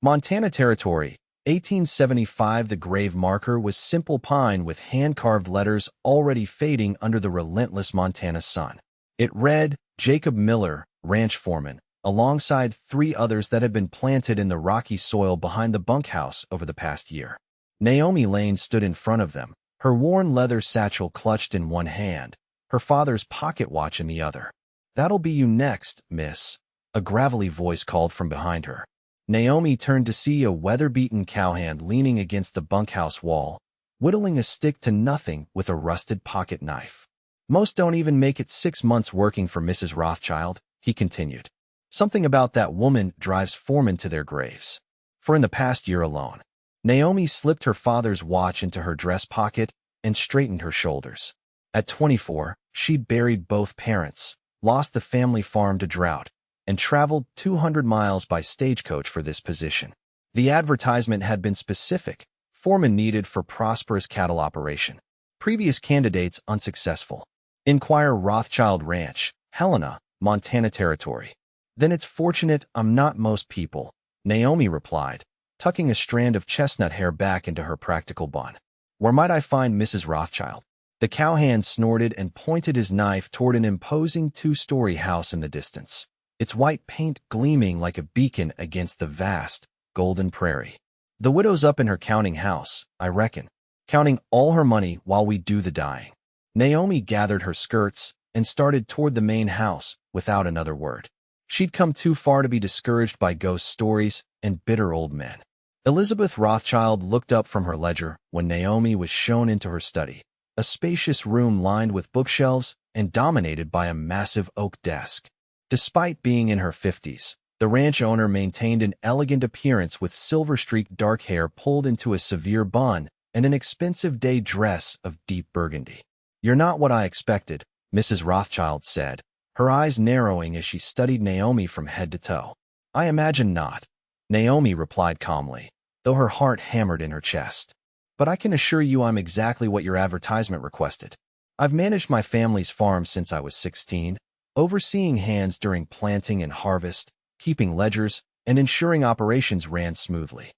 Montana Territory, 1875. The grave marker was simple pine with hand-carved letters already fading under the relentless Montana sun. It read, Jacob Miller, ranch foreman, alongside 3 others that had been planted in the rocky soil behind the bunkhouse over the past year. Naomi Lane stood in front of them, her worn leather satchel clutched in one hand, her father's pocket watch in the other. "That'll be you next, miss," a gravelly voice called from behind her. Naomi turned to see a weather-beaten cowhand leaning against the bunkhouse wall, whittling a stick to nothing with a rusted pocket knife. "Most don't even make it 6 months working for Mrs. Rothchild," he continued. "Something about that woman drives foremen to their graves. For in the past year alone." Naomi slipped her father's watch into her dress pocket and straightened her shoulders. At 24, she'd buried both parents, lost the family farm to drought, and traveled 200 miles by stagecoach for this position. The advertisement had been specific: foreman needed for prosperous cattle operation. Previous candidates unsuccessful. Inquire Rothchild Ranch, Helena, Montana Territory. "Then it's fortunate I'm not most people," Naomi replied, tucking a strand of chestnut hair back into her practical bun. "Where might I find Mrs. Rothchild?" The cowhand snorted and pointed his knife toward an imposing 2-story house in the distance, its white paint gleaming like a beacon against the vast, golden prairie. "The widow's up in her counting house, I reckon, counting all her money while we do the dying." Naomi gathered her skirts and started toward the main house without another word. She'd come too far to be discouraged by ghost stories and bitter old men. Elizabeth Rothchild looked up from her ledger when Naomi was shown into her study, a spacious room lined with bookshelves and dominated by a massive oak desk. Despite being in her 50s, the ranch owner maintained an elegant appearance with silver-streaked dark hair pulled into a severe bun and an expensive day dress of deep burgundy. "You're not what I expected," Mrs. Rothchild said, her eyes narrowing as she studied Naomi from head to toe. "I imagine not," Naomi replied calmly, though her heart hammered in her chest. "But I can assure you I'm exactly what your advertisement requested. I've managed my family's farm since I was 16, overseeing hands during planting and harvest, keeping ledgers, and ensuring operations ran smoothly."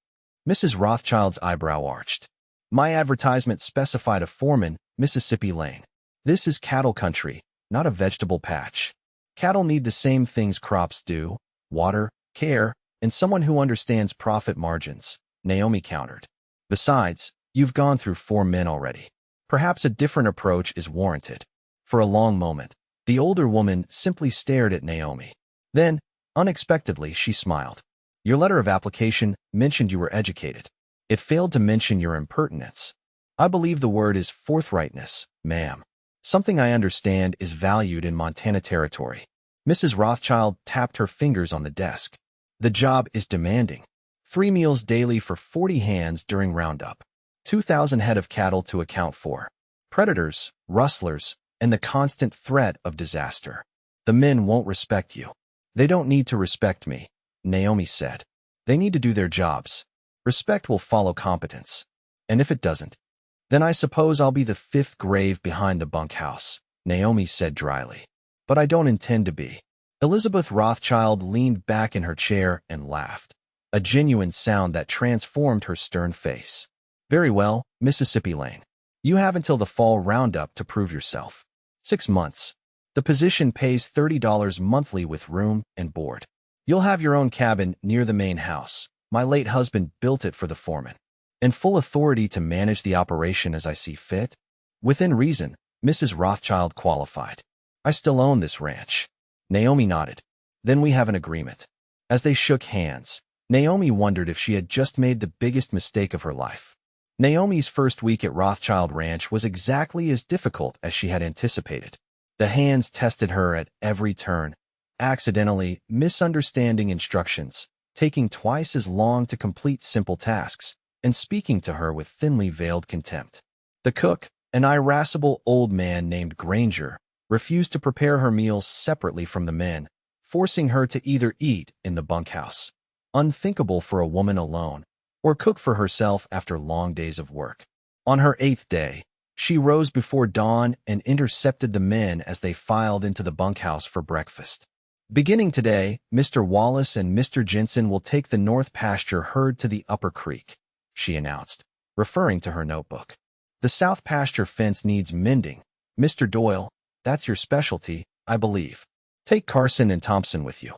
Mrs. Rothchild's eyebrow arched. "My advertisement specified a foreman, Mississippi Lane. This is cattle country, not a vegetable patch. Cattle need the same things crops do: water, care, and someone who understands profit margins," Naomi countered. "Besides, you've gone through 4 men already. Perhaps a different approach is warranted." For a long moment, the older woman simply stared at Naomi. Then, unexpectedly, she smiled. "Your letter of application mentioned you were educated. It failed to mention your impertinence. I believe the word is forthrightness, ma'am. Something I understand is valued in Montana Territory." Mrs. Rothchild tapped her fingers on the desk. "The job is demanding. 3 meals daily for 40 hands during roundup. 2,000 head of cattle to account for. Predators, rustlers, and the constant threat of disaster. The men won't respect you." "They don't need to respect me," Naomi said. "They need to do their jobs. Respect will follow competence. And if it doesn't, then I suppose I'll be the 5th grave behind the bunkhouse," Naomi said dryly. "But I don't intend to be." Elizabeth Rothchild leaned back in her chair and laughed, a genuine sound that transformed her stern face. "Very well, Mississippi Lane. You have until the fall roundup to prove yourself. 6 months. The position pays $30 monthly with room and board. You'll have your own cabin near the main house. My late husband built it for the foreman. And full authority to manage the operation as I see fit. Within reason," Mrs. Rothchild qualified. "I still own this ranch." Naomi nodded. "Then we have an agreement." As they shook hands, Naomi wondered if she had just made the biggest mistake of her life. Naomi's first week at Rothchild Ranch was exactly as difficult as she had anticipated. The hands tested her at every turn, accidentally misunderstanding instructions, taking twice as long to complete simple tasks, and speaking to her with thinly veiled contempt. The cook, an irascible old man named Granger, refused to prepare her meals separately from the men, forcing her to either eat in the bunkhouse, unthinkable for a woman alone, or cook for herself after long days of work. On her 8th day, she rose before dawn and intercepted the men as they filed into the bunkhouse for breakfast. Beginning today, Mr. Wallace and Mr. Jensen will take the North Pasture herd to the Upper Creek, she announced, referring to her notebook. The South Pasture fence needs mending. Mr. Doyle, that's your specialty, I believe. Take Carson and Thompson with you.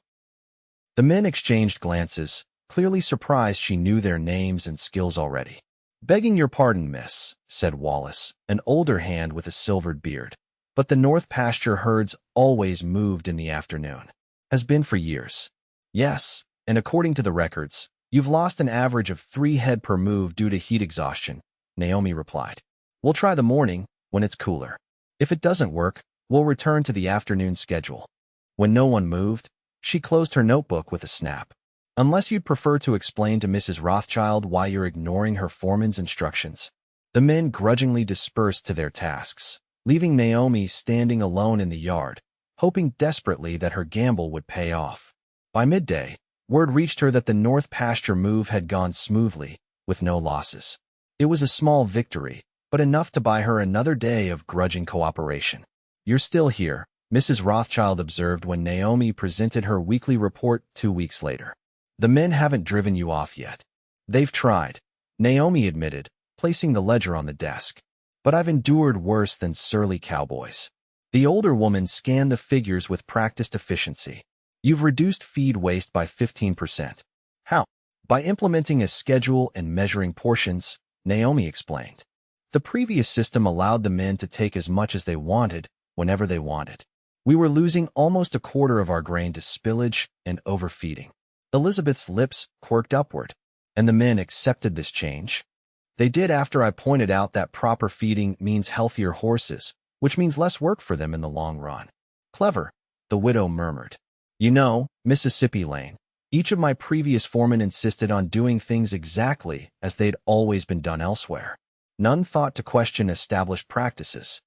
The men exchanged glances, clearly surprised she knew their names and skills already. Begging your pardon, miss, said Wallace, an older hand with a silvered beard. But the North Pasture herds always moved in the afternoon. Has been for years. Yes, and according to the records, you've lost an average of 3 head per move due to heat exhaustion, Naomi replied. We'll try the morning, when it's cooler. If it doesn't work, we'll return to the afternoon schedule. When no one moved, she closed her notebook with a snap. Unless you'd prefer to explain to Mrs. Rothchild why you're ignoring her foreman's instructions. The men grudgingly dispersed to their tasks, leaving Naomi standing alone in the yard, hoping desperately that her gamble would pay off. By midday, word reached her that the North Pasture move had gone smoothly, with no losses. It was a small victory, but enough to buy her another day of grudging cooperation. You're still here, Mrs. Rothchild observed when Naomi presented her weekly report 2 weeks later. The men haven't driven you off yet. They've tried, Naomi admitted, placing the ledger on the desk. But I've endured worse than surly cowboys. The older woman scanned the figures with practiced efficiency. You've reduced feed waste by 15%. How? By implementing a schedule and measuring portions, Naomi explained. The previous system allowed the men to take as much as they wanted, whenever they wanted. We were losing almost a quarter of our grain to spillage and overfeeding. Elizabeth's lips quirked upward, and the men accepted this change. They did after I pointed out that proper feeding means healthier horses, which means less work for them in the long run. Clever, the widow murmured. You know, Mississippi Lane, each of my previous foremen insisted on doing things exactly as they'd always been done elsewhere. None thought to question established practices.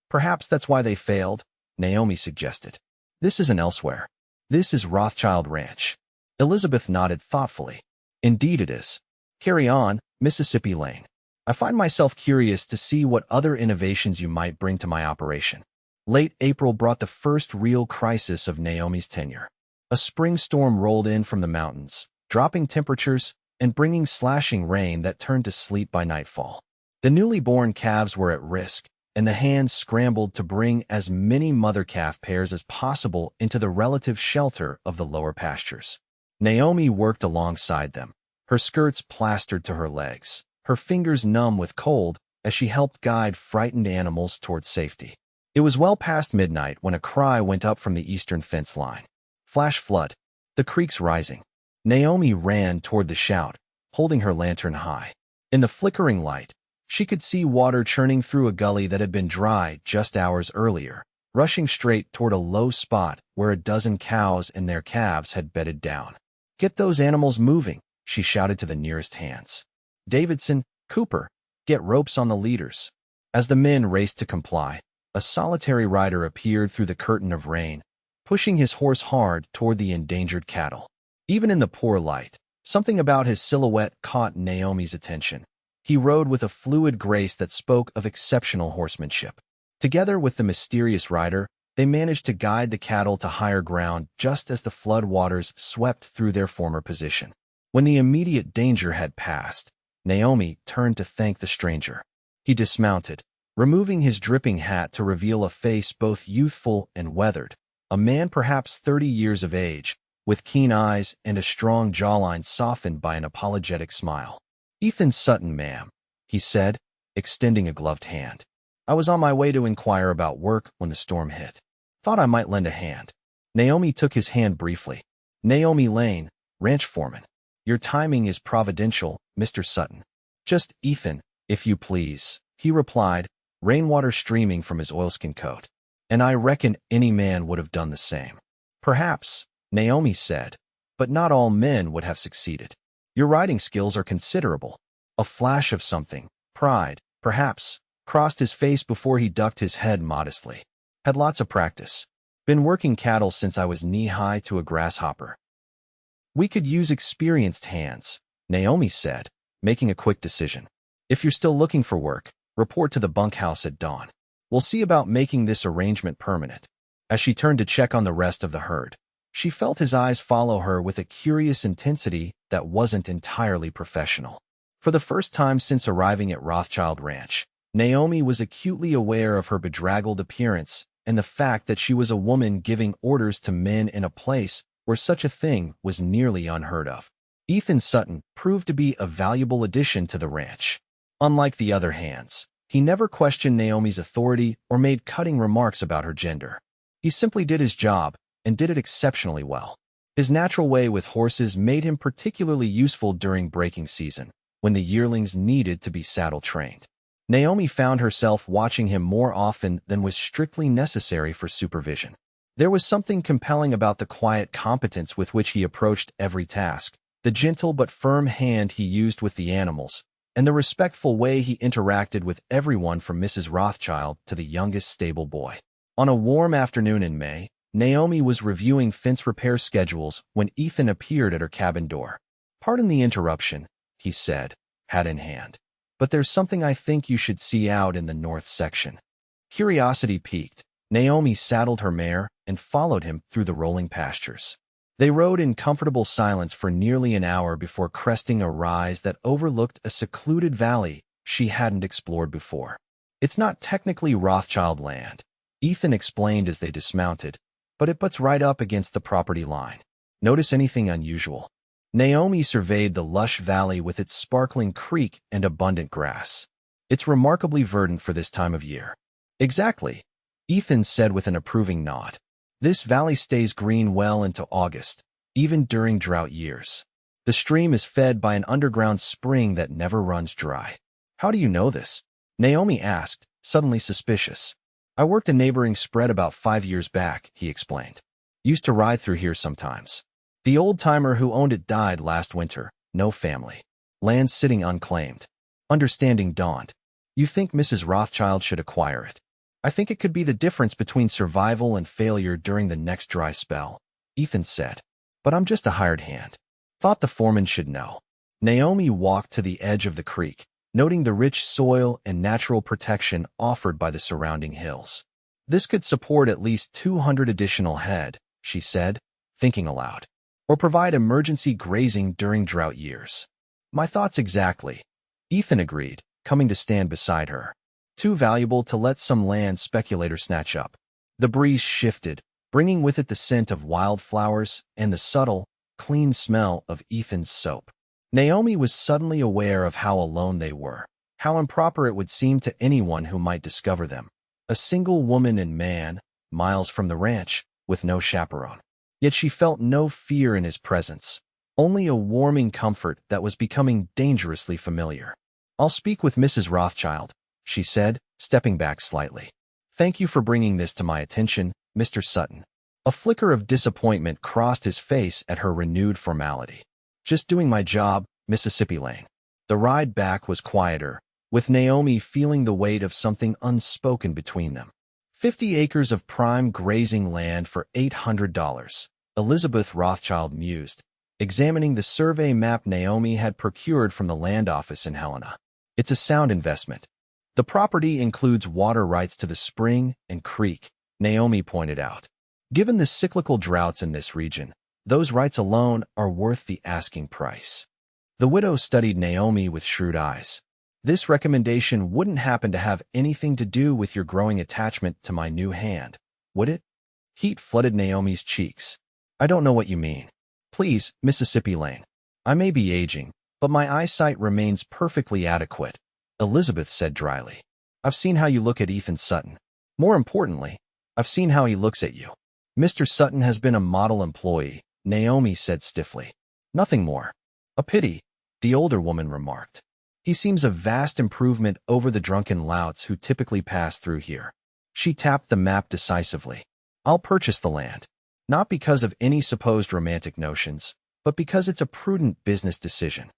Perhaps that's why they failed, Naomi suggested. This isn't elsewhere. This is Rothchild Ranch. Elizabeth nodded thoughtfully. Indeed it is. Carry on, Mississippi Lane. I find myself curious to see what other innovations you might bring to my operation. Late April brought the first real crisis of Naomi's tenure. A spring storm rolled in from the mountains, dropping temperatures and bringing slashing rain that turned to sleet by nightfall. The newly born calves were at risk, and the hands scrambled to bring as many mother calf pairs as possible into the relative shelter of the lower pastures. Naomi worked alongside them, her skirts plastered to her legs, her fingers numb with cold as she helped guide frightened animals toward safety. It was well past midnight when a cry went up from the eastern fence line. Flash flood. The creek's rising. Naomi ran toward the shout, holding her lantern high. In the flickering light, she could see water churning through a gully that had been dry just hours earlier, rushing straight toward a low spot where a dozen cows and their calves had bedded down. Get those animals moving, she shouted to the nearest hands. Davidson, Cooper, get ropes on the leaders. As the men raced to comply, a solitary rider appeared through the curtain of rain, pushing his horse hard toward the endangered cattle. Even in the poor light, something about his silhouette caught Naomi's attention. He rode with a fluid grace that spoke of exceptional horsemanship. Together with the mysterious rider, they managed to guide the cattle to higher ground just as the flood waters swept through their former position. When the immediate danger had passed, Naomi turned to thank the stranger. He dismounted, removing his dripping hat to reveal a face both youthful and weathered, a man perhaps 30 years of age, with keen eyes and a strong jawline softened by an apologetic smile. Ethan Sutton, ma'am, he said, extending a gloved hand. I was on my way to inquire about work when the storm hit. Thought I might lend a hand. Naomi took his hand briefly. Naomi Lane, ranch foreman. Your timing is providential, Mr. Sutton. Just Ethan, if you please, he replied, rainwater streaming from his oilskin coat. And I reckon any man would have done the same. Perhaps, Naomi said, but not all men would have succeeded. Your riding skills are considerable. A flash of something, pride, perhaps, crossed his face before he ducked his head modestly. Had lots of practice. Been working cattle since I was knee-high to a grasshopper. We could use experienced hands, Naomi said, making a quick decision. If you're still looking for work, report to the bunkhouse at dawn. We'll see about making this arrangement permanent. As she turned to check on the rest of the herd, She felt his eyes follow her with a curious intensity that wasn't entirely professional. For the first time since arriving at Rothchild Ranch, Naomi was acutely aware of her bedraggled appearance and the fact that she was a woman giving orders to men in a place where such a thing was nearly unheard of. Ethan Sutton proved to be a valuable addition to the ranch. Unlike the other hands, he never questioned Naomi's authority or made cutting remarks about her gender. He simply did his job and did it exceptionally well. His natural way with horses made him particularly useful during breaking season, when the yearlings needed to be saddle-trained. Naomi found herself watching him more often than was strictly necessary for supervision. There was something compelling about the quiet competence with which he approached every task, the gentle but firm hand he used with the animals, and the respectful way he interacted with everyone from Mrs. Rothchild to the youngest stable boy. On a warm afternoon in May, Naomi was reviewing fence repair schedules when Ethan appeared at her cabin door. "Pardon the interruption," he said, hat in hand, "but there's something I think you should see out in the north section." Curiosity piqued, Naomi saddled her mare and followed him through the rolling pastures. They rode in comfortable silence for nearly an hour before cresting a rise that overlooked a secluded valley she hadn't explored before. "It's not technically Rothchild land," Ethan explained as they dismounted, "but it butts right up against the property line. Notice anything unusual?" Naomi surveyed the lush valley with its sparkling creek and abundant grass. "It's remarkably verdant for this time of year." "Exactly," Ethan said with an approving nod. "This valley stays green well into August, even during drought years. The stream is fed by an underground spring that never runs dry." "How do you know this?" Naomi asked, suddenly suspicious. "I worked a neighboring spread about 5 years back," he explained. "Used to ride through here sometimes. The old-timer who owned it died last winter, no family. Land sitting unclaimed." Understanding dawned. "You think Mrs. Rothchild should acquire it?" "I think it could be the difference between survival and failure during the next dry spell," Ethan said. "But I'm just a hired hand. Thought the foreman should know." Naomi walked to the edge of the creek, noting the rich soil and natural protection offered by the surrounding hills. "This could support at least 200 additional head," she said, thinking aloud, "or provide emergency grazing during drought years." "My thoughts exactly," Ethan agreed, coming to stand beside her. "Too valuable to let some land speculator snatch up." The breeze shifted, bringing with it the scent of wildflowers and the subtle, clean smell of Ethan's soap. Naomi was suddenly aware of how alone they were, how improper it would seem to anyone who might discover them. A single woman and man, miles from the ranch, with no chaperone. Yet she felt no fear in his presence, only a warming comfort that was becoming dangerously familiar. "I'll speak with Mrs. Rothchild," she said, stepping back slightly. "Thank you for bringing this to my attention, Mr. Sutton." A flicker of disappointment crossed his face at her renewed formality. "Just doing my job, Mississippi Lane." The ride back was quieter, with Naomi feeling the weight of something unspoken between them. 50 acres of prime grazing land for $800, Elizabeth Rothchild mused, examining the survey map Naomi had procured from the land office in Helena. "It's a sound investment. The property includes water rights to the spring and creek," Naomi pointed out. "Given the cyclical droughts in this region, those rights alone are worth the asking price." The widow studied Naomi with shrewd eyes. "This recommendation wouldn't happen to have anything to do with your growing attachment to my new hand, would it?" Heat flooded Naomi's cheeks. "I don't know what you mean." "Please, Mississippi Lane. I may be aging, but my eyesight remains perfectly adequate," Elizabeth said dryly. "I've seen how you look at Ethan Sutton. More importantly, I've seen how he looks at you." "Mr. Sutton has been a model employee," Naomi said stiffly. "Nothing more." "A pity," the older woman remarked. "He seems a vast improvement over the drunken louts who typically pass through here." She tapped the map decisively. "I'll purchase the land. Not because of any supposed romantic notions, but because it's a prudent business decision."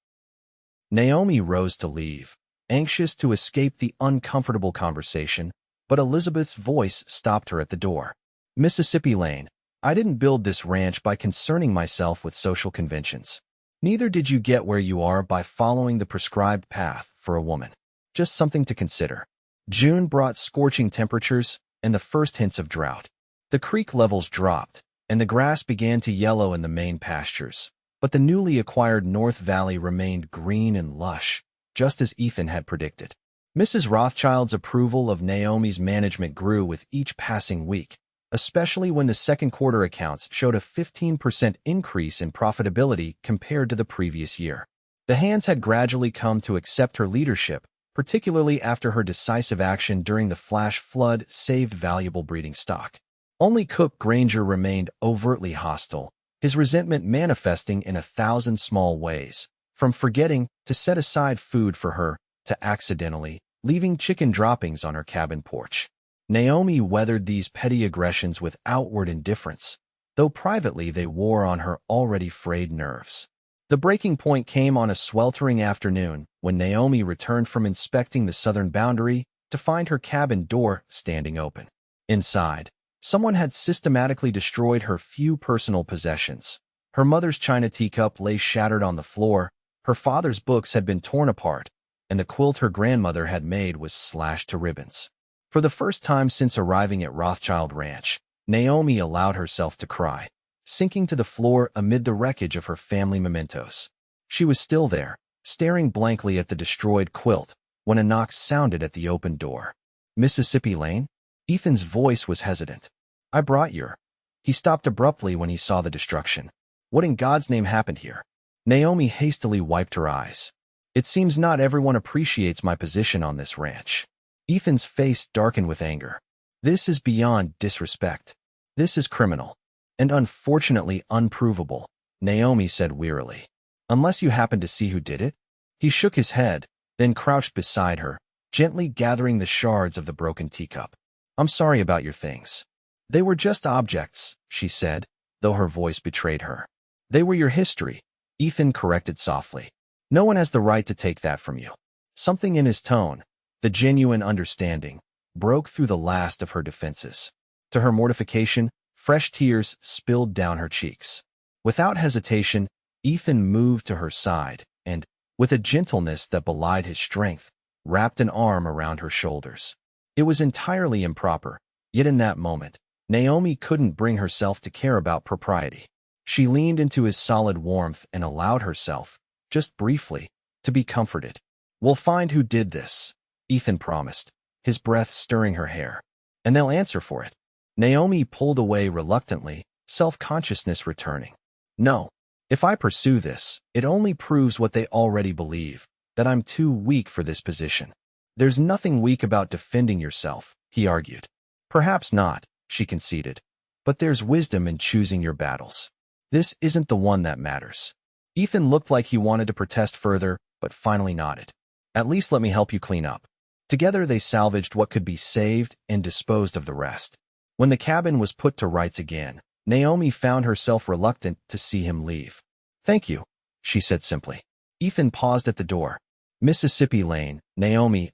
Naomi rose to leave, anxious to escape the uncomfortable conversation, but Elizabeth's voice stopped her at the door. "Mississippi Lane, I didn't build this ranch by concerning myself with social conventions. Neither did you get where you are by following the prescribed path for a woman. Just something to consider." June brought scorching temperatures and the first hints of drought. The creek levels dropped, and the grass began to yellow in the main pastures. But the newly acquired North Valley remained green and lush, just as Ethan had predicted. Mrs. Rothchild's approval of Naomi's management grew with each passing week, especially when the second quarter accounts showed a 15% increase in profitability compared to the previous year. The hands had gradually come to accept her leadership, particularly after her decisive action during the flash flood saved valuable breeding stock. Only Cook Granger remained overtly hostile, his resentment manifesting in 1,000 small ways, from forgetting to set aside food for her to accidentally leaving chicken droppings on her cabin porch. Naomi weathered these petty aggressions with outward indifference, though privately they wore on her already frayed nerves. The breaking point came on a sweltering afternoon when Naomi returned from inspecting the southern boundary to find her cabin door standing open. Inside, someone had systematically destroyed her few personal possessions. Her mother's china teacup lay shattered on the floor, her father's books had been torn apart, and the quilt her grandmother had made was slashed to ribbons. For the first time since arriving at Rothchild Ranch, Naomi allowed herself to cry, sinking to the floor amid the wreckage of her family mementos. She was still there, staring blankly at the destroyed quilt, when a knock sounded at the open door. "Mississippi Lane?" Ethan's voice was hesitant. "I brought your—" He stopped abruptly when he saw the destruction. What in God's name happened here? Naomi hastily wiped her eyes. "It seems not everyone appreciates my position on this ranch." Ethan's face darkened with anger. "This is beyond disrespect. This is criminal. And unfortunately unprovable," Naomi said wearily. "Unless you happen to see who did it?" He shook his head, then crouched beside her, gently gathering the shards of the broken teacup. "I'm sorry about your things. They were just objects," she said, though her voice betrayed her. "They were your history," Ethan corrected softly. "No one has the right to take that from you." Something in his tone, the genuine understanding, broke through the last of her defenses. To her mortification, fresh tears spilled down her cheeks. Without hesitation, Ethan moved to her side and, with a gentleness that belied his strength, wrapped an arm around her shoulders. It was entirely improper, yet in that moment, Naomi couldn't bring herself to care about propriety. She leaned into his solid warmth and allowed herself, just briefly, to be comforted. "We'll find who did this," Ethan promised, his breath stirring her hair. "And they'll answer for it." Naomi pulled away reluctantly, self-consciousness returning. "No. If I pursue this, it only proves what they already believe, that I'm too weak for this position." "There's nothing weak about defending yourself," he argued. "Perhaps not," she conceded. "But there's wisdom in choosing your battles. This isn't the one that matters." Ethan looked like he wanted to protest further, but finally nodded. "At least let me help you clean up." Together they salvaged what could be saved and disposed of the rest. When the cabin was put to rights again, Naomi found herself reluctant to see him leave. "Thank you," she said simply. Ethan paused at the door. "Mississippi Lane, Naomi,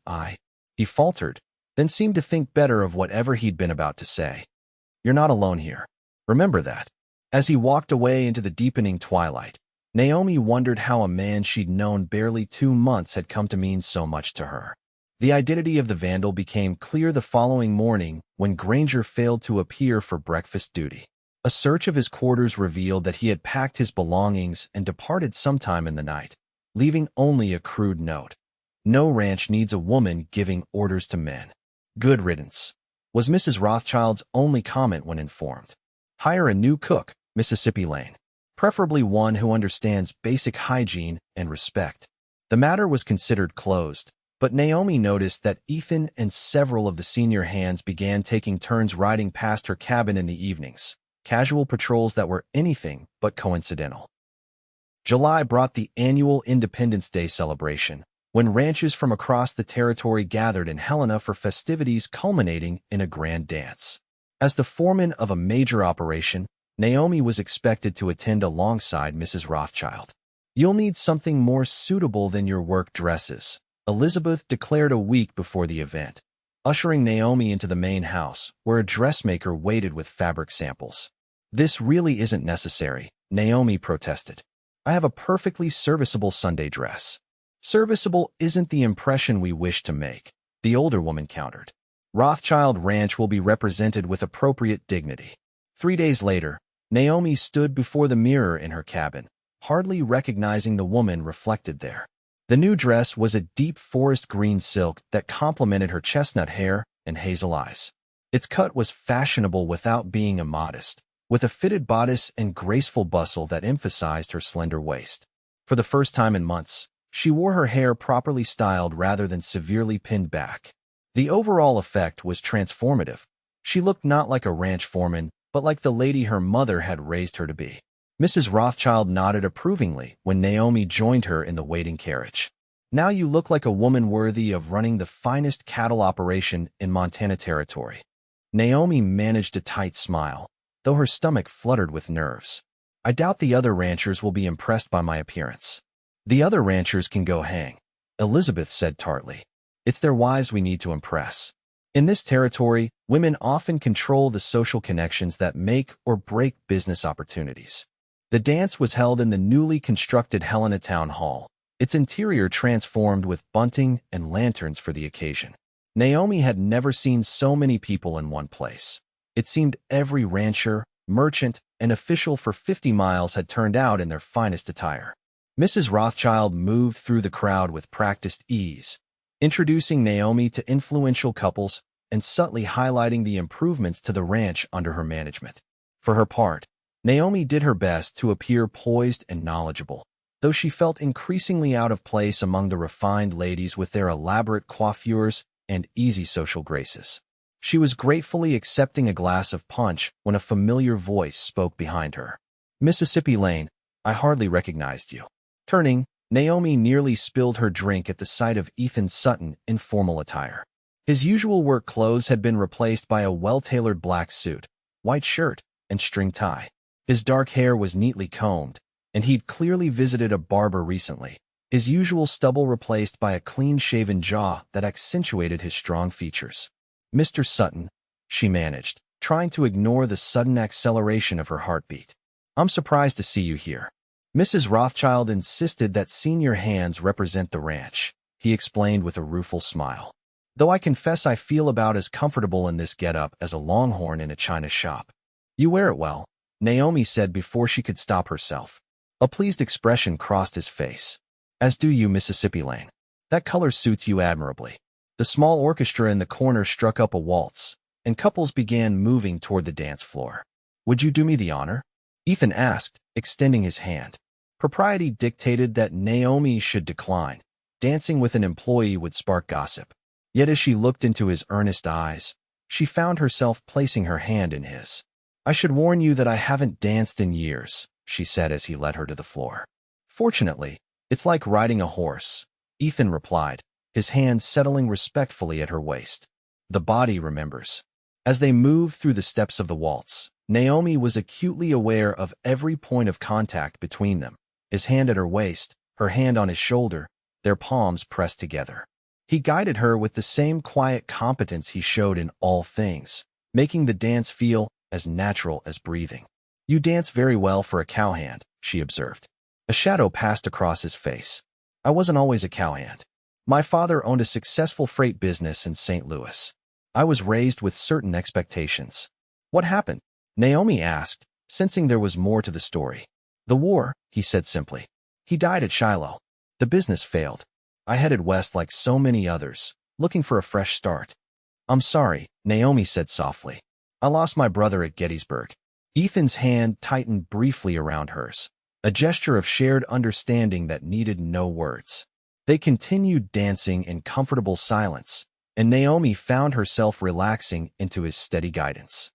He faltered, then seemed to think better of whatever he'd been about to say. "You're not alone here. Remember that." As he walked away into the deepening twilight, Naomi wondered how a man she'd known barely 2 months had come to mean so much to her. The identity of the vandal became clear the following morning when Granger failed to appear for breakfast duty. A search of his quarters revealed that he had packed his belongings and departed sometime in the night, leaving only a crude note. "No ranch needs a woman giving orders to men. Good riddance," was Mrs. Rothchild's only comment when informed. "Hire a new cook, Mississippi Lane. Preferably one who understands basic hygiene and respect." The matter was considered closed, but Naomi noticed that Ethan and several of the senior hands began taking turns riding past her cabin in the evenings, casual patrols that were anything but coincidental. July brought the annual Independence Day celebration, when ranchers from across the territory gathered in Helena for festivities culminating in a grand dance. As the foreman of a major operation, Naomi was expected to attend alongside Mrs. Rothchild. "You'll need something more suitable than your work dresses," Elizabeth declared a week before the event, ushering Naomi into the main house, where a dressmaker waited with fabric samples. "This really isn't necessary," Naomi protested. "I have a perfectly serviceable Sunday dress." "Serviceable isn't the impression we wish to make," the older woman countered. "Rothchild Ranch will be represented with appropriate dignity." 3 days later, Naomi stood before the mirror in her cabin, hardly recognizing the woman reflected there. The new dress was a deep forest green silk that complemented her chestnut hair and hazel eyes. Its cut was fashionable without being immodest, with a fitted bodice and graceful bustle that emphasized her slender waist. For the first time in months, she wore her hair properly styled rather than severely pinned back. The overall effect was transformative. She looked not like a ranch foreman, but like the lady her mother had raised her to be. Mrs. Rothchild nodded approvingly when Naomi joined her in the waiting carriage. Now you look like a woman worthy of running the finest cattle operation in Montana Territory. Naomi managed a tight smile, though her stomach fluttered with nerves. I doubt the other ranchers will be impressed by my appearance. The other ranchers can go hang, Elizabeth said tartly. It's their wives we need to impress. In this territory, women often control the social connections that make or break business opportunities. The dance was held in the newly constructed Helena Town Hall, its interior transformed with bunting and lanterns for the occasion. Naomi had never seen so many people in one place. It seemed every rancher, merchant, and official for 50 miles had turned out in their finest attire. Mrs. Rothchild moved through the crowd with practiced ease, introducing Naomi to influential couples and subtly highlighting the improvements to the ranch under her management. For her part, Naomi did her best to appear poised and knowledgeable, though she felt increasingly out of place among the refined ladies with their elaborate coiffures and easy social graces. She was gratefully accepting a glass of punch when a familiar voice spoke behind her. Mississippi Lane, I hardly recognized you. Turning, Naomi nearly spilled her drink at the sight of Ethan Sutton in formal attire. His usual work clothes had been replaced by a well-tailored black suit, white shirt, and string tie. His dark hair was neatly combed, and he'd clearly visited a barber recently, his usual stubble replaced by a clean-shaven jaw that accentuated his strong features. Mr. Sutton, she managed, trying to ignore the sudden acceleration of her heartbeat. I'm surprised to see you here. Mrs. Rothchild insisted that senior hands represent the ranch, he explained with a rueful smile. Though I confess I feel about as comfortable in this getup as a longhorn in a china shop. You wear it well, Naomi said before she could stop herself. A pleased expression crossed his face. As do you, Mississippi Lane. That color suits you admirably. The small orchestra in the corner struck up a waltz, and couples began moving toward the dance floor. Would you do me the honor? Ethan asked, extending his hand. Propriety dictated that Naomi should decline. Dancing with an employee would spark gossip. Yet as she looked into his earnest eyes, she found herself placing her hand in his. I should warn you that I haven't danced in years, she said as he led her to the floor. Fortunately, it's like riding a horse, Ethan replied, his hand settling respectfully at her waist. The body remembers. As they moved through the steps of the waltz, Naomi was acutely aware of every point of contact between them, his hand at her waist, her hand on his shoulder, their palms pressed together. He guided her with the same quiet competence he showed in all things, making the dance feel as natural as breathing. You dance very well for a cowhand, she observed. A shadow passed across his face. I wasn't always a cowhand. My father owned a successful freight business in St. Louis. I was raised with certain expectations. What happened? Naomi asked, sensing there was more to the story. The war, he said simply. He died at Shiloh. The business failed. I headed west like so many others, looking for a fresh start. I'm sorry, Naomi said softly. I lost my brother at Gettysburg. Ethan's hand tightened briefly around hers, a gesture of shared understanding that needed no words. They continued dancing in comfortable silence, and Naomi found herself relaxing into his steady guidance.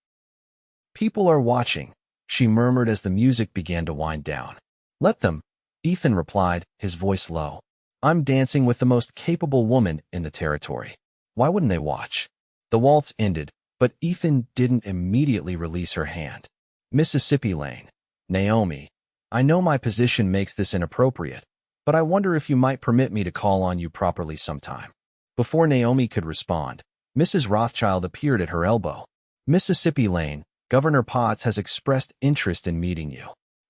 People are watching, she murmured as the music began to wind down. Let them, Ethan replied, his voice low. I'm dancing with the most capable woman in the territory. Why wouldn't they watch? The waltz ended, but Ethan didn't immediately release her hand. Mississippi Lane. Naomi, I know my position makes this inappropriate, but I wonder if you might permit me to call on you properly sometime. Before Naomi could respond, Mrs. Rothchild appeared at her elbow. Mississippi Lane, Governor Potts has expressed interest in meeting you.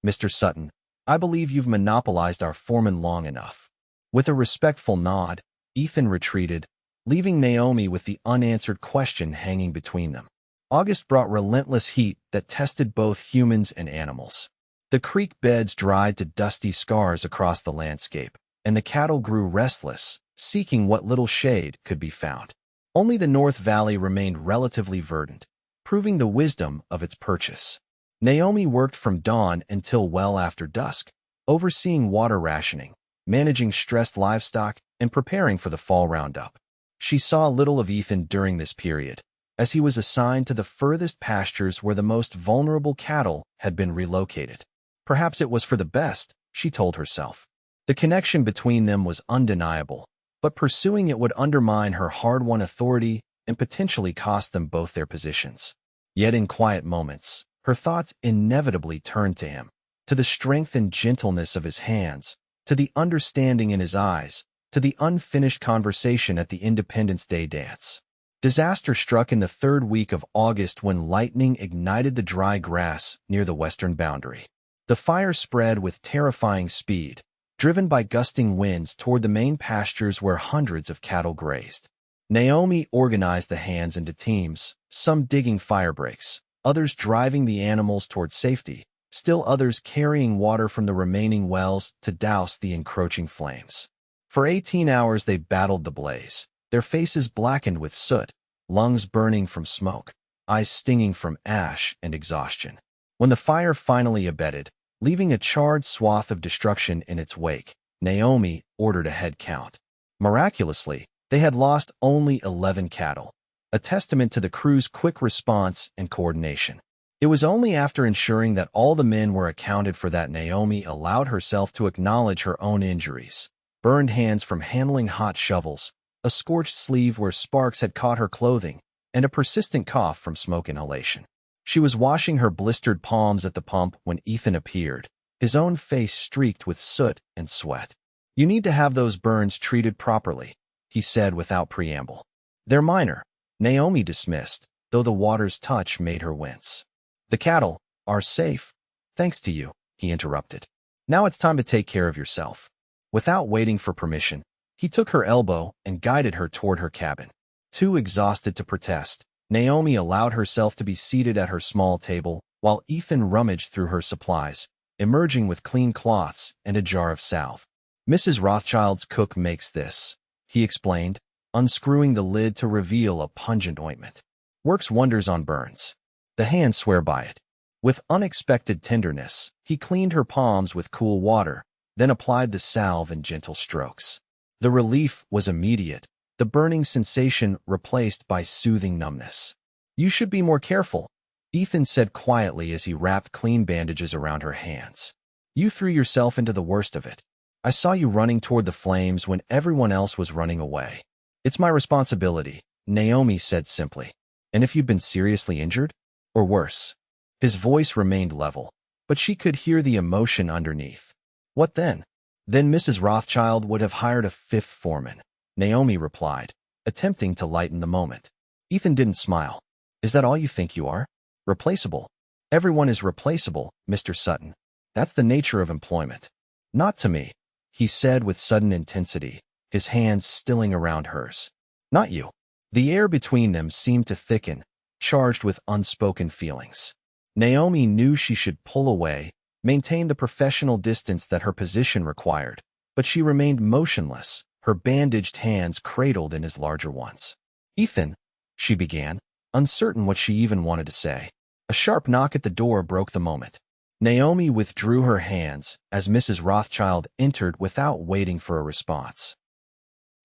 Mr. Sutton, I believe you've monopolized our foreman long enough. With a respectful nod, Ethan retreated, leaving Naomi with the unanswered question hanging between them. August brought relentless heat that tested both humans and animals. The creek beds dried to dusty scars across the landscape, and the cattle grew restless, seeking what little shade could be found. Only the North Valley remained relatively verdant, proving the wisdom of its purchase. Naomi worked from dawn until well after dusk, overseeing water rationing, managing stressed livestock, and preparing for the fall roundup. She saw little of Ethan during this period, as he was assigned to the furthest pastures where the most vulnerable cattle had been relocated. Perhaps it was for the best, she told herself. The connection between them was undeniable, but pursuing it would undermine her hard-won authority and potentially cost them both their positions. Yet in quiet moments, her thoughts inevitably turned to him, to the strength and gentleness of his hands, to the understanding in his eyes, to the unfinished conversation at the Independence Day dance. Disaster struck in the third week of August when lightning ignited the dry grass near the western boundary. The fire spread with terrifying speed, driven by gusting winds toward the main pastures where hundreds of cattle grazed. Naomi organized the hands into teams, some digging fire breaks, others driving the animals toward safety, still others carrying water from the remaining wells to douse the encroaching flames. For 18 hours they battled the blaze, their faces blackened with soot, lungs burning from smoke, eyes stinging from ash and exhaustion. When the fire finally abated, leaving a charred swath of destruction in its wake, Naomi ordered a head count. Miraculously, they had lost only 11 cattle, a testament to the crew's quick response and coordination. It was only after ensuring that all the men were accounted for that Naomi allowed herself to acknowledge her own injuries: burned hands from handling hot shovels, a scorched sleeve where sparks had caught her clothing, and a persistent cough from smoke inhalation. She was washing her blistered palms at the pump when Ethan appeared, his own face streaked with soot and sweat. "You need to have those burns treated properly," he said without preamble. "They're minor," Naomi dismissed, though the water's touch made her wince. "The cattle are safe, thanks to you," he interrupted. "Now it's time to take care of yourself." Without waiting for permission, he took her elbow and guided her toward her cabin. Too exhausted to protest, Naomi allowed herself to be seated at her small table while Ethan rummaged through her supplies, emerging with clean cloths and a jar of salve. "Mrs. Rothchild's cook makes this," he explained, unscrewing the lid to reveal a pungent ointment. "Works wonders on burns. The hands swear by it." With unexpected tenderness, he cleaned her palms with cool water, then applied the salve in gentle strokes. The relief was immediate, the burning sensation replaced by soothing numbness. "You should be more careful," Ethan said quietly as he wrapped clean bandages around her hands. "You threw yourself into the worst of it. I saw you running toward the flames when everyone else was running away." "It's my responsibility," Naomi said simply. "And if you'd been seriously injured? Or worse?" His voice remained level, but she could hear the emotion underneath. "What then?" "Then Mrs. Rothchild would have hired a fifth foreman," Naomi replied, attempting to lighten the moment. Ethan didn't smile. "Is that all you think you are? Replaceable?" "Everyone is replaceable, Mr. Sutton. That's the nature of employment." "Not to me," he said with sudden intensity, his hands stilling around hers. "Not you." The air between them seemed to thicken, charged with unspoken feelings. Naomi knew she should pull away, maintain the professional distance that her position required, but she remained motionless, her bandaged hands cradled in his larger ones. "Ethan," she began, uncertain what she even wanted to say. A sharp knock at the door broke the moment. Naomi withdrew her hands as Mrs. Rothchild entered without waiting for a response.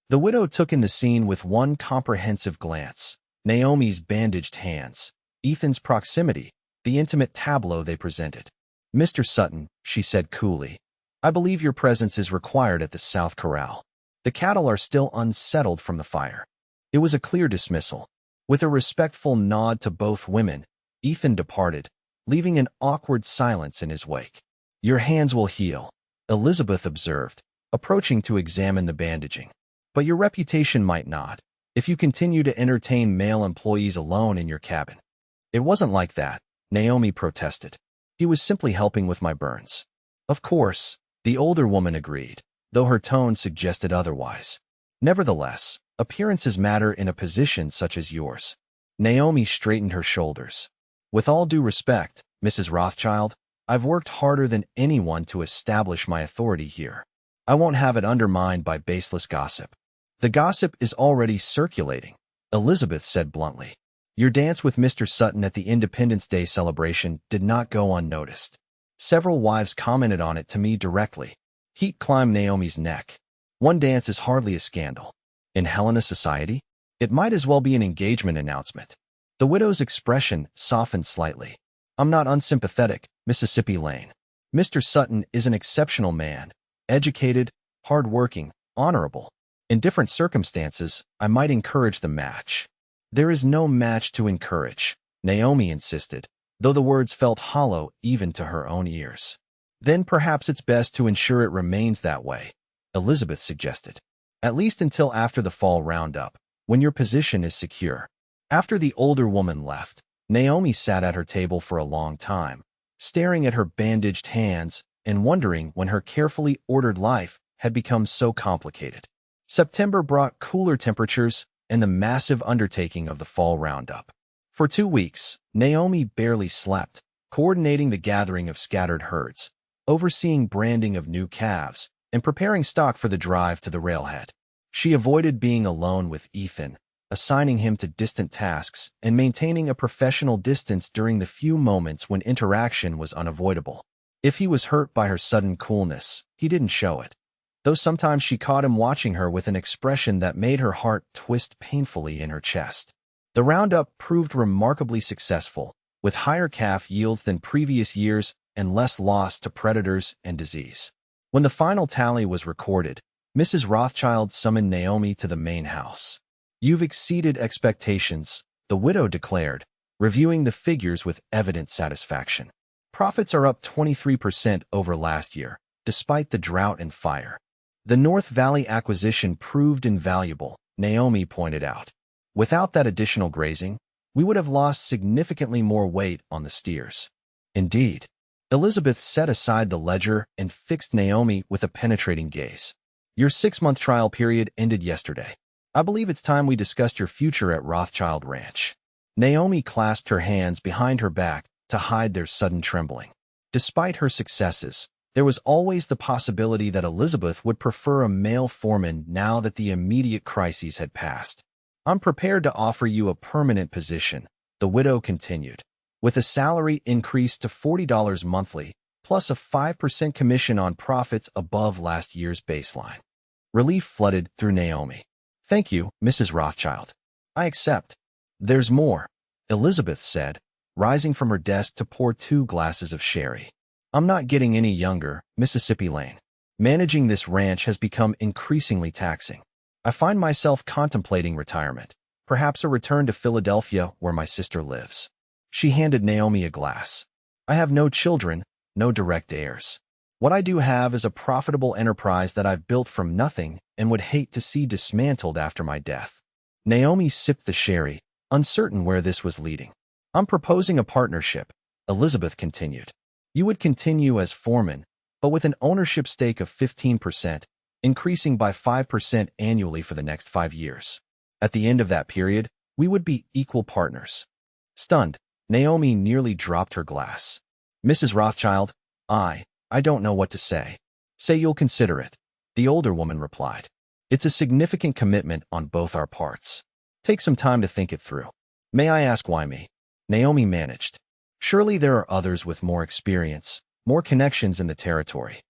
The widow took in the scene with one comprehensive glance: Naomi's bandaged hands, Ethan's proximity, the intimate tableau they presented. "Mr. Sutton," she said coolly, "I believe your presence is required at the South Corral. The cattle are still unsettled from the fire." It was a clear dismissal. With a respectful nod to both women, Ethan departed, leaving an awkward silence in his wake. "Your hands will heal," Elizabeth observed, approaching to examine the bandaging. "But your reputation might not, if you continue to entertain male employees alone in your cabin." "It wasn't like that," Naomi protested. "He was simply helping with my burns." "Of course," the older woman agreed, though her tone suggested otherwise. "Nevertheless, appearances matter in a position such as yours." Naomi straightened her shoulders. With all due respect, Mrs. Rothchild, I've worked harder than anyone to establish my authority here. I won't have it undermined by baseless gossip. The gossip is already circulating, Elizabeth said bluntly. Your dance with Mr. Sutton at the Independence Day celebration did not go unnoticed. Several wives commented on it to me directly. Heat climbed Naomi's neck. One dance is hardly a scandal. In Helena society, it might as well be an engagement announcement. The widow's expression softened slightly. I'm not unsympathetic, Mississippi Lane. Mr. Sutton is an exceptional man, educated, hard-working, honorable. In different circumstances, I might encourage the match. There is no match to encourage, Naomi insisted, though the words felt hollow even to her own ears. Then perhaps it's best to ensure it remains that way, Elizabeth suggested. At least until after the fall roundup, when your position is secure. After the older woman left, Naomi sat at her table for a long time, staring at her bandaged hands and wondering when her carefully ordered life had become so complicated. September brought cooler temperatures and the massive undertaking of the fall roundup. For 2 weeks, Naomi barely slept, coordinating the gathering of scattered herds, overseeing branding of new calves, and preparing stock for the drive to the railhead. She avoided being alone with Ethan, assigning him to distant tasks and maintaining a professional distance during the few moments when interaction was unavoidable. If he was hurt by her sudden coolness, he didn't show it, though sometimes she caught him watching her with an expression that made her heart twist painfully in her chest. The roundup proved remarkably successful, with higher calf yields than previous years and less loss to predators and disease. When the final tally was recorded, Mrs. Rothchild summoned Naomi to the main house. You've exceeded expectations, the widow declared, reviewing the figures with evident satisfaction. Profits are up 23% over last year, despite the drought and fire. The North Valley acquisition proved invaluable, Naomi pointed out. Without that additional grazing, we would have lost significantly more weight on the steers. Indeed. Elizabeth set aside the ledger and fixed Naomi with a penetrating gaze. Your 6-month trial period ended yesterday. I believe it's time we discussed your future at Rothchild Ranch. Naomi clasped her hands behind her back to hide their sudden trembling. Despite her successes, there was always the possibility that Elizabeth would prefer a male foreman now that the immediate crises had passed. I'm prepared to offer you a permanent position, the widow continued, with a salary increase to $40 monthly, plus a 5% commission on profits above last year's baseline. Relief flooded through Naomi. Thank you, Mrs. Rothchild. I accept. There's more, Elizabeth said, rising from her desk to pour 2 glasses of sherry. I'm not getting any younger, Mississippi Lane. Managing this ranch has become increasingly taxing. I find myself contemplating retirement, perhaps a return to Philadelphia where my sister lives. She handed Naomi a glass. I have no children, no direct heirs. What I do have is a profitable enterprise that I've built from nothing and would hate to see dismantled after my death. Naomi sipped the sherry, uncertain where this was leading. I'm proposing a partnership, Elizabeth continued. You would continue as foreman, but with an ownership stake of 15%, increasing by 5% annually for the next 5 years. At the end of that period, we would be equal partners. Stunned, Naomi nearly dropped her glass. Mrs. Rothchild, I don't know what to say. Say you'll consider it, the older woman replied. It's a significant commitment on both our parts. Take some time to think it through. May I ask why me? Naomi managed. Surely there are others with more experience, more connections in the territory.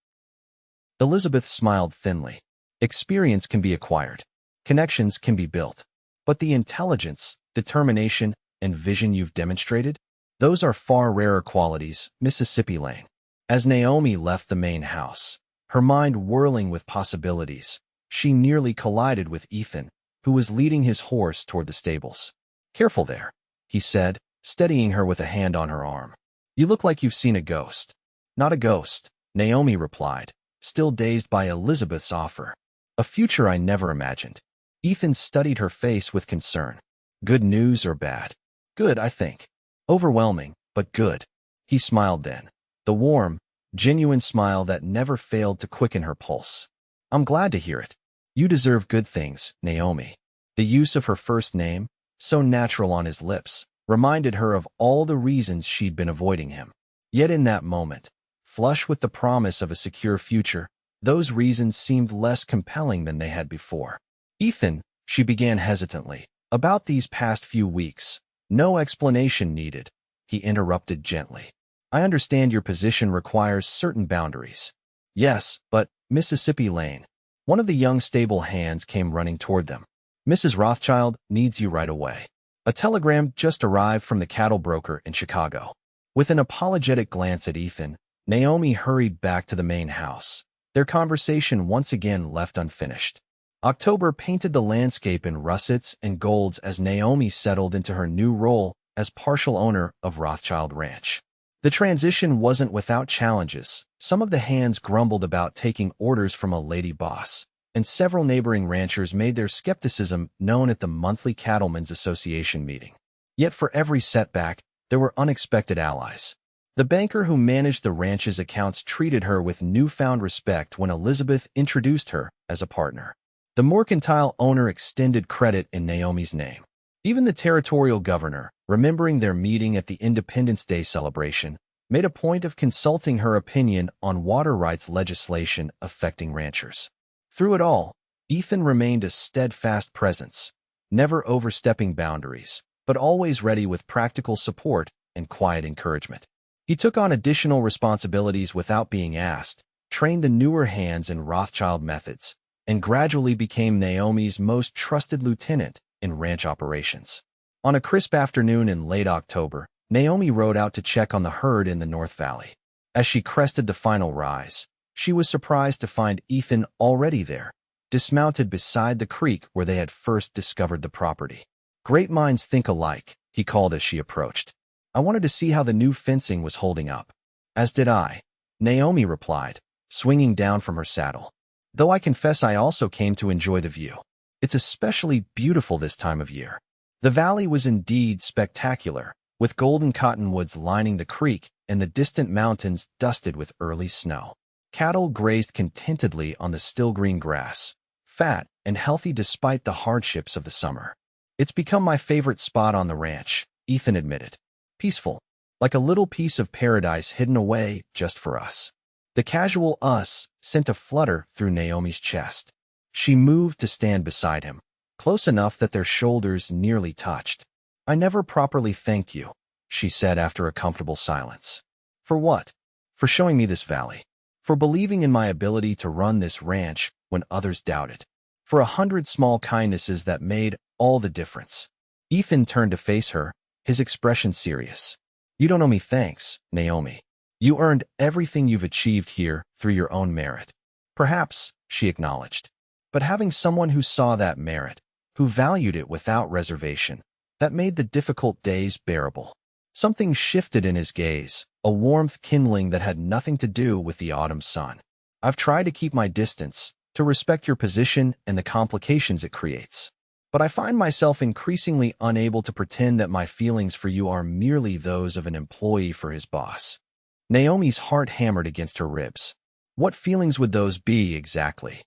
Elizabeth smiled thinly. Experience can be acquired. Connections can be built. But the intelligence, determination, and vision you've demonstrated? Those are far rarer qualities, Mississippi Lane. As Naomi left the main house, her mind whirling with possibilities, she nearly collided with Ethan, who was leading his horse toward the stables. Careful there, he said, steadying her with a hand on her arm. You look like you've seen a ghost. Not a ghost, Naomi replied, still dazed by Elizabeth's offer. A future I never imagined. Ethan studied her face with concern. Good news or bad? Good, I think. Overwhelming, but good. He smiled then. The warm, genuine smile that never failed to quicken her pulse. I'm glad to hear it. You deserve good things, Naomi. The use of her first name, so natural on his lips, reminded her of all the reasons she'd been avoiding him. Yet in that moment, flush with the promise of a secure future, those reasons seemed less compelling than they had before. Ethan, she began hesitantly, about these past few weeks. No explanation needed, he interrupted gently. I understand your position requires certain boundaries. Yes, but Mississippi Lane. One of the young stable hands came running toward them. Mrs. Rothchild needs you right away. A telegram just arrived from the cattle broker in Chicago. With an apologetic glance at Ethan, Naomi hurried back to the main house. Their conversation once again left unfinished. October painted the landscape in russets and golds as Naomi settled into her new role as partial owner of Rothchild Ranch. The transition wasn't without challenges. Some of the hands grumbled about taking orders from a lady boss, and several neighboring ranchers made their skepticism known at the monthly Cattlemen's Association meeting. Yet for every setback, there were unexpected allies. The banker who managed the ranch's accounts treated her with newfound respect when Elizabeth introduced her as a partner. The mercantile owner extended credit in Naomi's name. Even the territorial governor, remembering their meeting at the Independence Day celebration, made a point of consulting her opinion on water rights legislation affecting ranchers. Through it all, Ethan remained a steadfast presence, never overstepping boundaries, but always ready with practical support and quiet encouragement. He took on additional responsibilities without being asked, trained the newer hands in Rothchild methods, and gradually became Naomi's most trusted lieutenant in ranch operations. On a crisp afternoon in late October, Naomi rode out to check on the herd in the North Valley. As she crested the final rise, she was surprised to find Ethan already there, dismounted beside the creek where they had first discovered the property. Great minds think alike, he called as she approached. I wanted to see how the new fencing was holding up. As did I, Naomi replied, swinging down from her saddle. Though I confess I also came to enjoy the view. It's especially beautiful this time of year. The valley was indeed spectacular, with golden cottonwoods lining the creek and the distant mountains dusted with early snow. Cattle grazed contentedly on the still green grass, fat and healthy despite the hardships of the summer. It's become my favorite spot on the ranch, Ethan admitted. Peaceful, like a little piece of paradise hidden away just for us. The casual us sent a flutter through Naomi's chest. She moved to stand beside him, close enough that their shoulders nearly touched. I never properly thanked you, she said after a comfortable silence. For what? For showing me this valley. For believing in my ability to run this ranch when others doubted. For 100 small kindnesses that made all the difference. Ethan turned to face her, his expression serious. You don't owe me thanks, Naomi. You earned everything you've achieved here through your own merit. Perhaps, she acknowledged. But having someone who saw that merit, who valued it without reservation, that made the difficult days bearable. Something shifted in his gaze, a warmth kindling that had nothing to do with the autumn sun. I've tried to keep my distance, to respect your position and the complications it creates. But I find myself increasingly unable to pretend that my feelings for you are merely those of an employee for his boss. Naomi's heart hammered against her ribs. What feelings would those be exactly?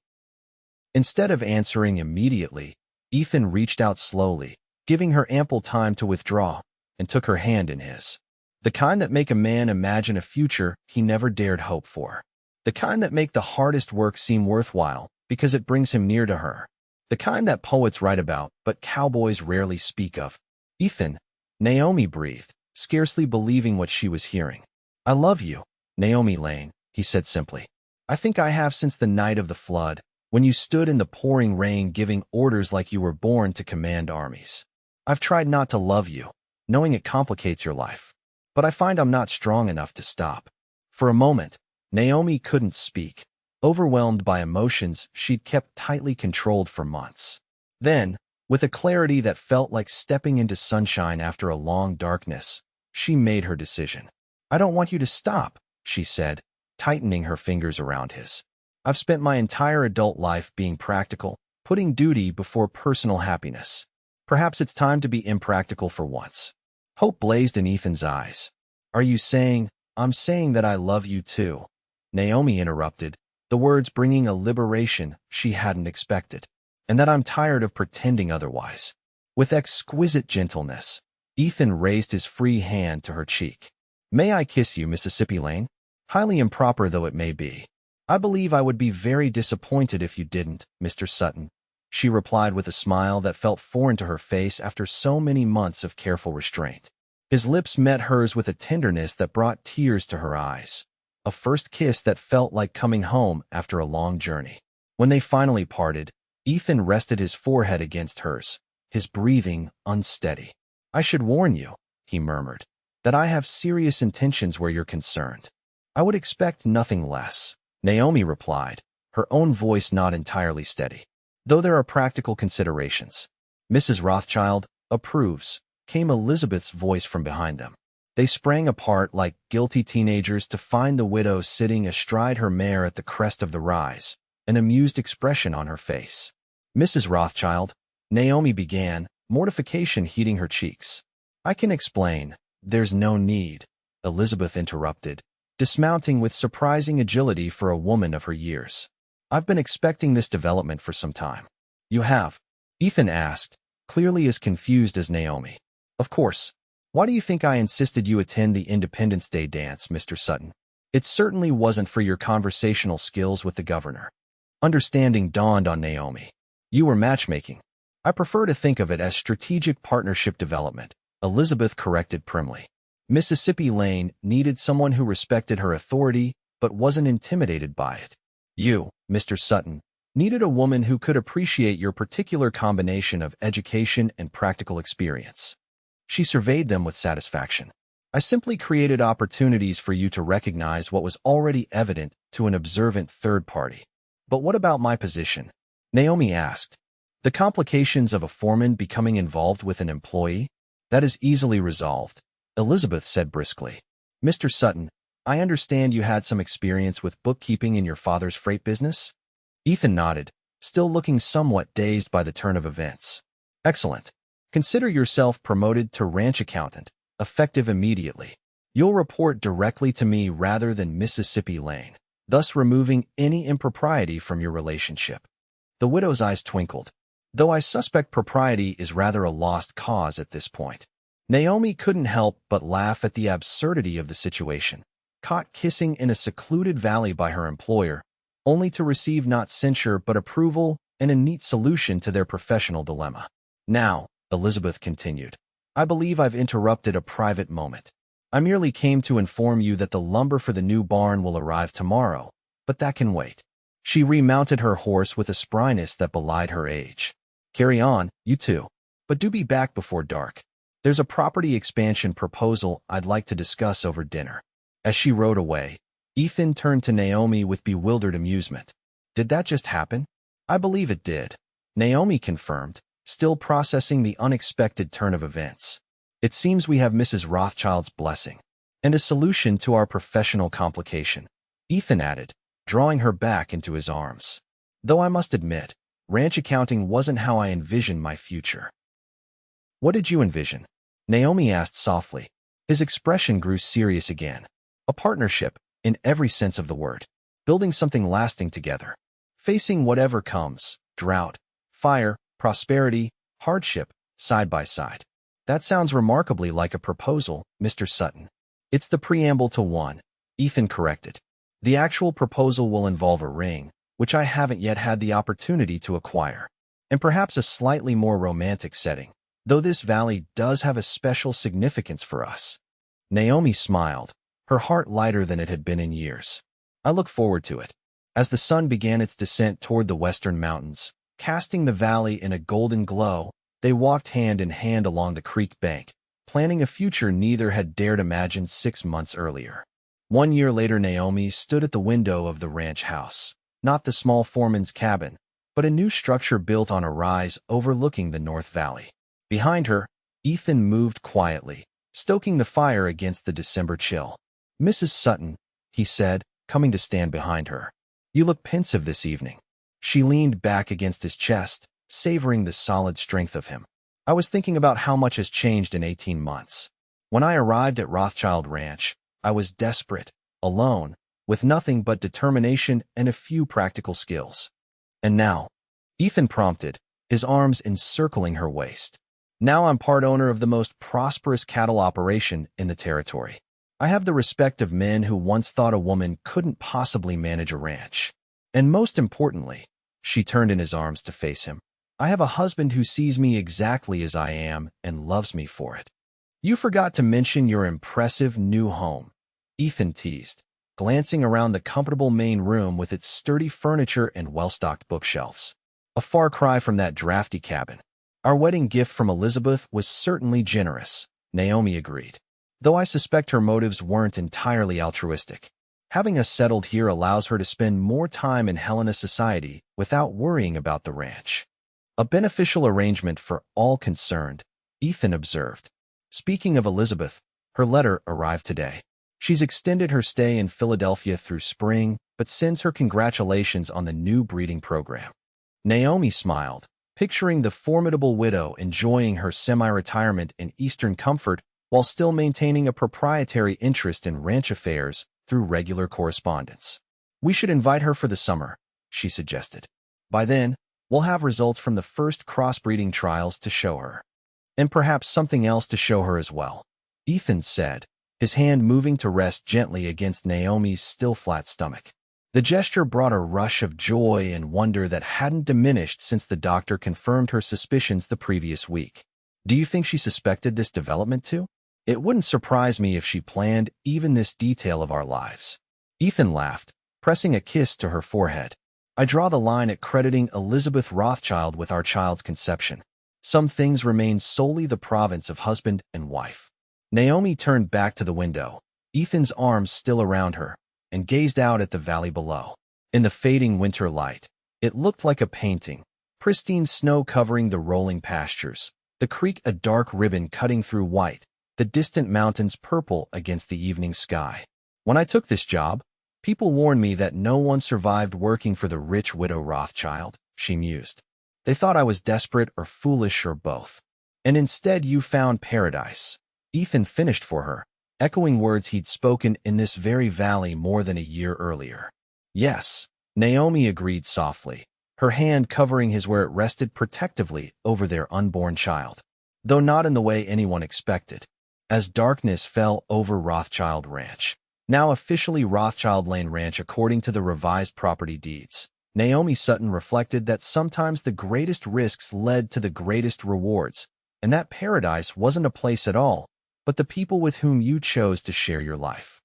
Instead of answering immediately, Ethan reached out slowly, giving her ample time to withdraw, and took her hand in his. The kind that make a man imagine a future he never dared hope for. The kind that make the hardest work seem worthwhile because it brings him near to her. The kind that poets write about, but cowboys rarely speak of. Ethan, Naomi breathed, scarcely believing what she was hearing. I love you, Naomi Lane, he said simply. I think I have since the night of the flood, when you stood in the pouring rain giving orders like you were born to command armies. I've tried not to love you, knowing it complicates your life. But I find I'm not strong enough to stop. For a moment, Naomi couldn't speak, overwhelmed by emotions she'd kept tightly controlled for months. Then, with a clarity that felt like stepping into sunshine after a long darkness, she made her decision. I don't want you to stop, she said, tightening her fingers around his. I've spent my entire adult life being practical, putting duty before personal happiness. Perhaps it's time to be impractical for once. Hope blazed in Ethan's eyes. Are you saying, I'm saying that I love you too? Naomi interrupted, the words bringing a liberation she hadn't expected. And that I'm tired of pretending otherwise. With exquisite gentleness, Ethan raised his free hand to her cheek. "May I kiss you, Mississippi Lane? Highly improper though it may be. I believe I would be very disappointed if you didn't, Mr. Sutton," she replied with a smile that felt foreign to her face after so many months of careful restraint. His lips met hers with a tenderness that brought tears to her eyes. A first kiss that felt like coming home after a long journey. When they finally parted, Ethan rested his forehead against hers, his breathing unsteady. "I should warn you," he murmured, "that I have serious intentions where you're concerned." "I would expect nothing less," Naomi replied, her own voice not entirely steady. "Though there are practical considerations." "Mrs. Rothchild approves," came Elizabeth's voice from behind them. They sprang apart like guilty teenagers to find the widow sitting astride her mare at the crest of the rise, an amused expression on her face. "Mrs. Rothchild," Naomi began, mortification heating her cheeks. "I can explain." "There's no need," Elizabeth interrupted, dismounting with surprising agility for a woman of her years. "I've been expecting this development for some time." "You have?" Ethan asked, clearly as confused as Naomi. "Of course. Why do you think I insisted you attend the Independence Day dance, Mr. Sutton? It certainly wasn't for your conversational skills with the governor." Understanding dawned on Naomi. "You were matchmaking." "I prefer to think of it as strategic partnership development," Elizabeth corrected primly. Mississippi Lane needed someone who respected her authority but wasn't intimidated by it. You, Mr. Sutton, needed a woman who could appreciate your particular combination of education and practical experience. She surveyed them with satisfaction. "I simply created opportunities for you to recognize what was already evident to an observant third party." "But what about my position?" Naomi asked. "The complications of a foreman becoming involved with an employee? That is easily resolved," Elizabeth said briskly. "Mr. Sutton, I understand you had some experience with bookkeeping in your father's freight business?" Ethan nodded, still looking somewhat dazed by the turn of events. "Excellent. Consider yourself promoted to ranch accountant, effective immediately. You'll report directly to me rather than Mississippi Lane, thus removing any impropriety from your relationship." The widow's eyes twinkled. "Though I suspect propriety is rather a lost cause at this point." Naomi couldn't help but laugh at the absurdity of the situation. Caught kissing in a secluded valley by her employer, only to receive not censure but approval and a neat solution to their professional dilemma. "Now," Elizabeth continued, "I believe I've interrupted a private moment. I merely came to inform you that the lumber for the new barn will arrive tomorrow, but that can wait." She remounted her horse with a spryness that belied her age. "Carry on, you two. But do be back before dark. There's a property expansion proposal I'd like to discuss over dinner." As she rode away, Ethan turned to Naomi with bewildered amusement. "Did that just happen?" "I believe it did," Naomi confirmed, still processing the unexpected turn of events. "It seems we have Mrs. Rothchild's blessing. And a solution to our professional complication," Ethan added, drawing her back into his arms. "Though I must admit, ranch accounting wasn't how I envisioned my future." "What did you envision?" Naomi asked softly. His expression grew serious again. "A partnership, in every sense of the word. Building something lasting together. Facing whatever comes, drought, fire, prosperity, hardship, side by side." "That sounds remarkably like a proposal, Mr. Sutton." "It's the preamble to one," Ethan corrected. "The actual proposal will involve a ring, which I haven't yet had the opportunity to acquire, and perhaps a slightly more romantic setting, though this valley does have a special significance for us." Naomi smiled, her heart lighter than it had been in years. "I look forward to it." As the sun began its descent toward the western mountains, casting the valley in a golden glow, they walked hand in hand along the creek bank, planning a future neither had dared imagine 6 months earlier. 1 year later, Naomi stood at the window of the ranch house, not the small foreman's cabin, but a new structure built on a rise overlooking the North Valley. Behind her, Ethan moved quietly, stoking the fire against the December chill. "Mrs. Sutton," he said, coming to stand behind her. "You look pensive this evening." She leaned back against his chest, savoring the solid strength of him. "I was thinking about how much has changed in 18 months. When I arrived at Rothchild Ranch, I was desperate, alone, with nothing but determination and a few practical skills. And now," Ethan prompted, his arms encircling her waist. Now I'm part owner of the most prosperous cattle operation in the territory. I have the respect of men who once thought a woman couldn't possibly manage a ranch. And most importantly, she turned in his arms to face him. I have a husband who sees me exactly as I am and loves me for it. You forgot to mention your impressive new home, Ethan teased, glancing around the comfortable main room with its sturdy furniture and well-stocked bookshelves. A far cry from that drafty cabin. Our wedding gift from Elizabeth was certainly generous, Naomi agreed, though I suspect her motives weren't entirely altruistic. Having us settled here allows her to spend more time in Helena society without worrying about the ranch. A beneficial arrangement for all concerned, Ethan observed. Speaking of Elizabeth, her letter arrived today. She's extended her stay in Philadelphia through spring, but sends her congratulations on the new breeding program. Naomi smiled, picturing the formidable widow enjoying her semi-retirement in Eastern comfort while still maintaining a proprietary interest in ranch affairs through regular correspondence. We should invite her for the summer, she suggested. By then, we'll have results from the first crossbreeding trials to show her. And perhaps something else to show her as well, Ethan said, his hand moving to rest gently against Naomi's still flat stomach. The gesture brought a rush of joy and wonder that hadn't diminished since the doctor confirmed her suspicions the previous week. Do you think she suspected this development too? It wouldn't surprise me if she planned even this detail of our lives. Ethan laughed, pressing a kiss to her forehead. I draw the line at crediting Elizabeth Rothchild with our child's conception. Some things remain solely the province of husband and wife. Naomi turned back to the window, Ethan's arms still around her, and gazed out at the valley below. In the fading winter light, it looked like a painting, pristine snow covering the rolling pastures, the creek a dark ribbon cutting through white, the distant mountains purple against the evening sky. When I took this job, people warned me that no one survived working for the rich widow Rothchild, she mused. They thought I was desperate or foolish or both. And instead you found paradise. Ethan finished for her, echoing words he'd spoken in this very valley more than a year earlier. Yes, Naomi agreed softly, her hand covering his where it rested protectively over their unborn child, though not in the way anyone expected. As darkness fell over Rothchild Ranch, now officially Rothchild Lane Ranch according to the revised property deeds, Naomi Sutton reflected that sometimes the greatest risks led to the greatest rewards, and that paradise wasn't a place at all, but the people with whom you chose to share your life.